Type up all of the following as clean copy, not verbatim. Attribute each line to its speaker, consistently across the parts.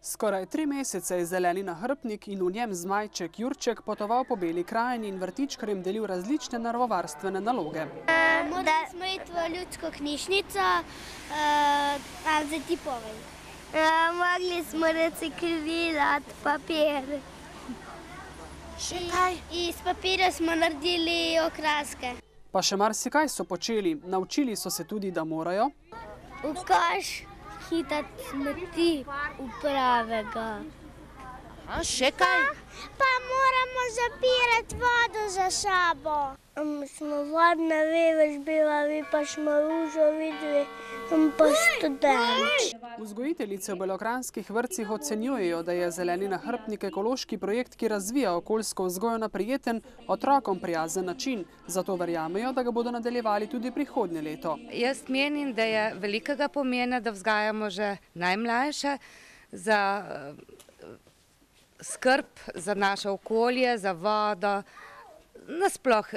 Speaker 1: Skoraj 3 mesece je zeleni nahrbtnik in v njem zmajček Jurček potoval po Beli krajini in vrtičkarjem delil različne naravovarstvene naloge.
Speaker 2: Morali smo iti v ljudsko knjižnico, ali zdaj ti povej. Mogli smo reciklirati papir.
Speaker 3: Še kaj?
Speaker 2: Iz papirja smo naredili okraske.
Speaker 1: Pa še marsikaj so počeli. Naučili so se tudi, da morajo
Speaker 2: V koš hitati smeti upravega.
Speaker 3: Še kaj?
Speaker 2: Pa moramo zapirati vodo za sabo. Smo vodne vevež bivali, pa smo ružo videli, pa študenč.
Speaker 1: Vzgojiteljice v belokranjskih vrtcih ocenjujejo, da je zeleni nahrbtnik ekološki projekt, ki razvija okoljsko vzgojo na prijeten, otrokom prijazen način. Zato verjamejo, da ga bodo nadaljevali tudi prihodnje leto.
Speaker 4: Jaz menim, da je velikega pomena, da vzgajamo že najmlajše za skrb za naše okolje, za vodo, nasploh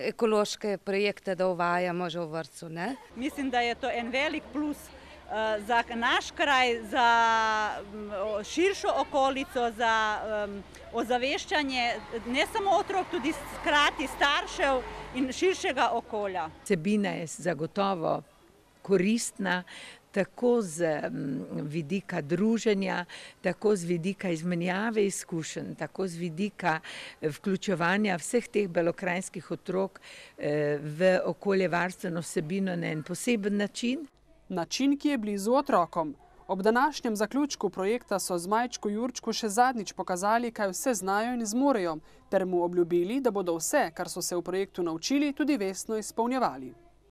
Speaker 4: ekološke projekte, da uvajamo že v vrtcu.
Speaker 5: Mislim, da je to en velik plus za naš kraj, za širšo okolico, za ozaveščanje ne samo otrok, tudi hkrati staršev in širšega okolja.
Speaker 6: Vsebina je zagotovo koristna, tako z vidika druženja, tako z vidika izmenjave izkušenj, tako z vidika vključevanja vseh teh belokranjskih otrok v okoljevarstveno vsebino na en poseben način.
Speaker 1: Način, ki je blizu otrokom. Ob današnjem zaključku projekta so zmajčku Jurčku še zadnjič pokazali, kaj vse znajo in zmorejo, ter mu obljubili, da bodo vse, kar so se v projektu naučili, tudi vestno izpolnjevali.